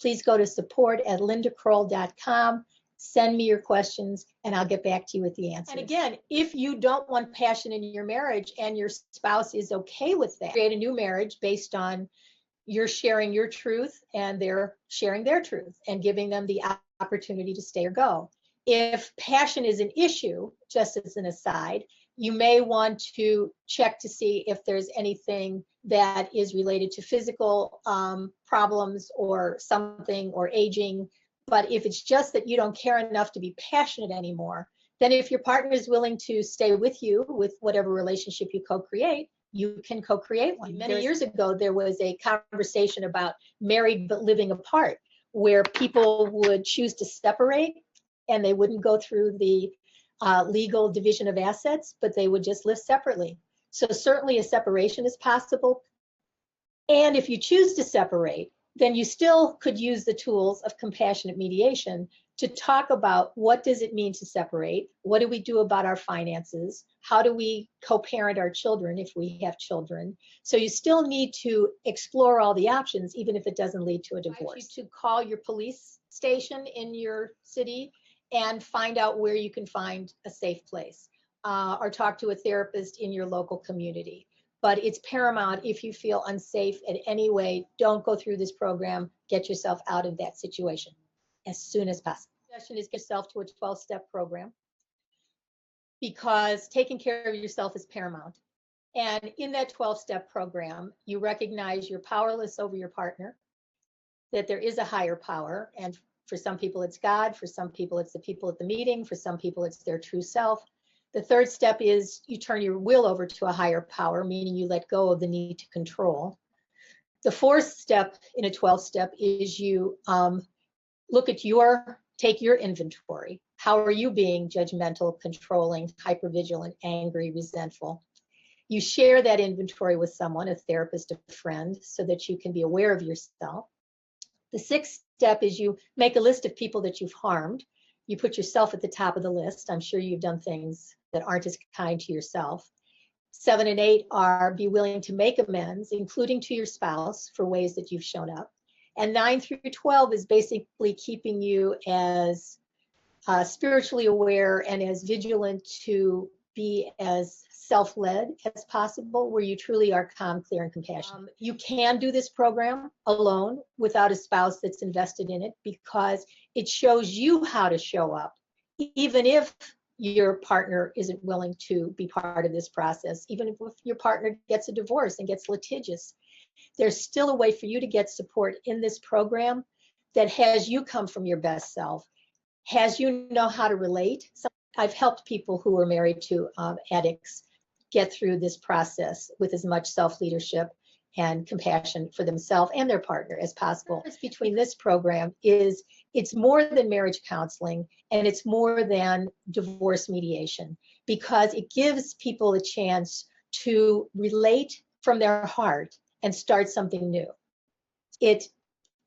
please go to support@lindakroll.com. Send me your questions and I'll get back to you with the answers. And again, if you don't want passion in your marriage and your spouse is okay with that, create a new marriage based on you're sharing your truth and they're sharing their truth and giving them the opportunity to stay or go. If passion is an issue, just as an aside, you may want to check to see if there's anything that is related to physical problems or something, or aging. But if it's just that you don't care enough to be passionate anymore, then if your partner is willing to stay with you with whatever relationship you co-create, you can co-create one. Many years ago, there was a conversation about married but living apart, where people would choose to separate and they wouldn't go through the legal division of assets, but they would just live separately. So certainly a separation is possible. And if you choose to separate, then you still could use the tools of compassionate mediation to talk about what does it mean to separate? What do we do about our finances? How do we co-parent our children if we have children? So you still need to explore all the options, even if it doesn't lead to a divorce. I invite you to call your police station in your city and find out where you can find a safe place, or talk to a therapist in your local community. But it's paramount, if you feel unsafe in any way, don't go through this program. Get yourself out of that situation as soon as possible. The suggestion is get yourself to a 12-step program, because taking care of yourself is paramount. And in that 12-step program, you recognize you're powerless over your partner, that there is a higher power. And for some people, it's God. For some people, it's the people at the meeting. For some people, it's their true self. The third step is you turn your will over to a higher power, meaning you let go of the need to control. The fourth step in a 12-step is you look at take your inventory. How are you being judgmental, controlling, hypervigilant, angry, resentful? You share that inventory with someone, a therapist, a friend, so that you can be aware of yourself. The sixth step is you make a list of people that you've harmed. You put yourself at the top of the list. I'm sure you've done things that aren't as kind to yourself. 7 and 8 are be willing to make amends, including to your spouse, for ways that you've shown up. And 9 through 12 is basically keeping you as spiritually aware and as vigilant to be as self-led as possible, where you truly are calm, clear, and compassionate. You can do this program alone without a spouse that's invested in it, because it shows you how to show up, even if your partner isn't willing to be part of this process. Even if your partner gets a divorce and gets litigious, there's still a way for you to get support in this program that has you come from your best self, has you know how to relate. I've helped people who are married to addicts get through this process with as much self-leadership and compassion for themselves and their partner as possible. The difference between this program is it's more than marriage counseling, and it's more than divorce mediation, because it gives people a chance to relate from their heart and start something new. It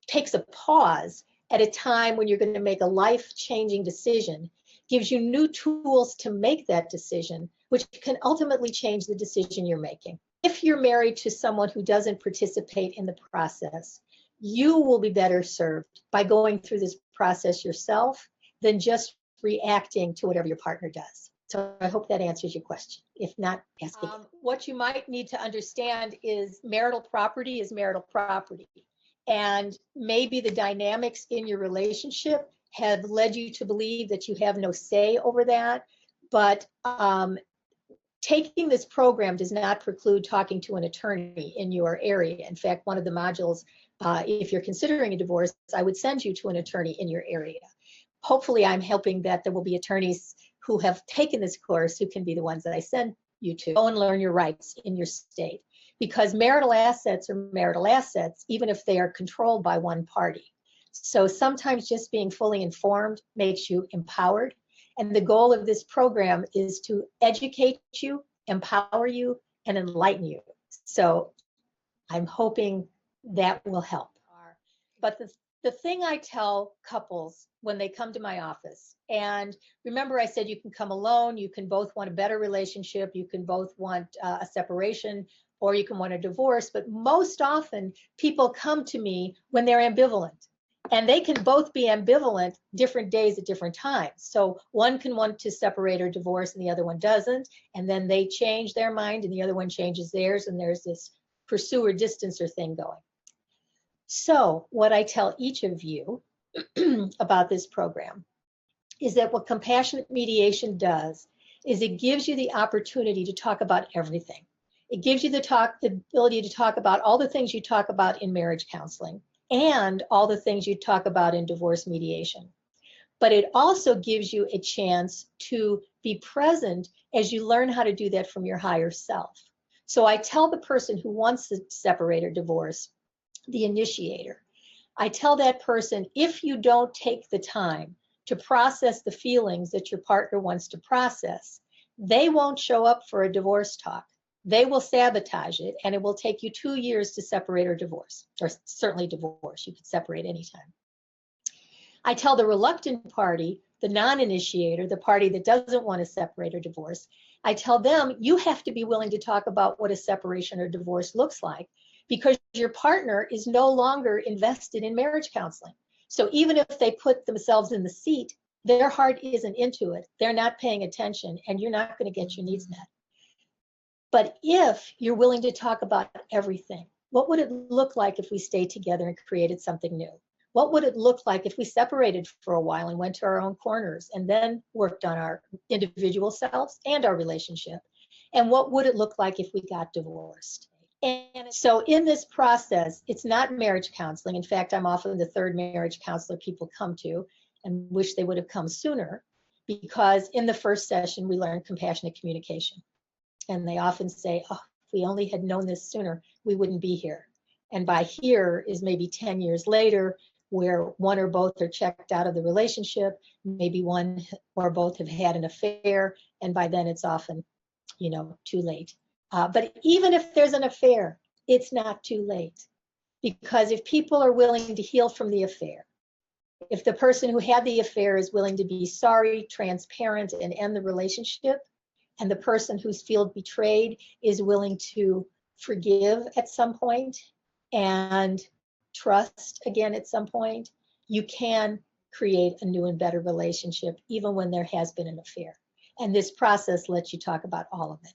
takes a pause at a time when you're going to make a life-changing decision, gives you new tools to make that decision, which can ultimately change the decision you're making. If you're married to someone who doesn't participate in the process, you will be better served by going through this process yourself than just reacting to whatever your partner does. So I hope that answers your question. If not, ask again. What you might need to understand is marital property is marital property. And maybe the dynamics in your relationship have led you to believe that you have no say over that. But taking this program does not preclude talking to an attorney in your area. In fact, one of the modules, if you're considering a divorce, I would send you to an attorney in your area. Hopefully, I'm helping that there will be attorneys who have taken this course who can be the ones that I send you to. Go and learn your rights in your state, because marital assets are marital assets, even if they are controlled by one party. So sometimes just being fully informed makes you empowered. And the goal of this program is to educate you, empower you, and enlighten you. So I'm hoping that will help. But the thing I tell couples when they come to my office, and remember I said you can come alone, you can both want a better relationship, you can both want a separation, or you can want a divorce, but most often people come to me when they're ambivalent. And they can both be ambivalent different days at different times. So one can want to separate or divorce and the other one doesn't. And then they change their mind and the other one changes theirs. And there's this pursuer distancer thing going. So what I tell each of you about this program is that what compassionate mediation does is it gives you the opportunity to talk about everything. It gives you the ability to talk about all the things you talk about in marriage counseling and all the things you talk about in divorce mediation. But it also gives you a chance to be present as you learn how to do that from your higher self. So I tell the person who wants to separate or divorce, the initiator, I tell that person, if you don't take the time to process the feelings that your partner wants to process, they won't show up for a divorce talk. They will sabotage it, and it will take you 2 years to separate or divorce, or certainly divorce. You could separate anytime. I tell the reluctant party, the non-initiator, the party that doesn't want to separate or divorce, I tell them, you have to be willing to talk about what a separation or divorce looks like, because your partner is no longer invested in marriage counseling. So even if they put themselves in the seat, their heart isn't into it. They're not paying attention, and you're not going to get your needs met. But if you're willing to talk about everything, what would it look like if we stayed together and created something new? What would it look like if we separated for a while and went to our own corners and then worked on our individual selves and our relationship? And what would it look like if we got divorced? And so in this process, it's not marriage counseling. In fact, I'm often the third marriage counselor people come to and wish they would have come sooner, because in the first session, we learned compassionate communication. And they often say, oh, if we only had known this sooner, we wouldn't be here. And by here is maybe 10 years later, where one or both are checked out of the relationship, maybe one or both have had an affair, and by then it's often, too late. But even if there's an affair, it's not too late. Because if people are willing to heal from the affair, if the person who had the affair is willing to be sorry, transparent, and end the relationship, and the person who's felt betrayed is willing to forgive at some point and trust again at some point, you can create a new and better relationship, even when there has been an affair. And this process lets you talk about all of it.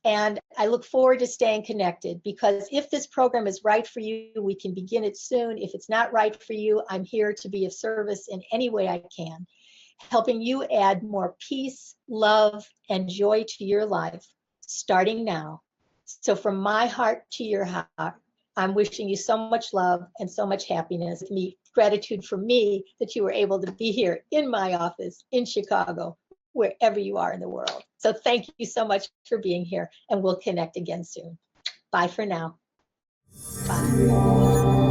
And I look forward to staying connected, because if this program is right for you, we can begin it soon. If it's not right for you, I'm here to be of service in any way I can, helping you add more peace, love, and joy to your life, starting now. So from my heart to your heart, I'm wishing you so much love and so much happiness. Gratitude for me that you were able to be here in my office in Chicago, wherever you are in the world. So thank you so much for being here, and we'll connect again soon. Bye for now. Bye.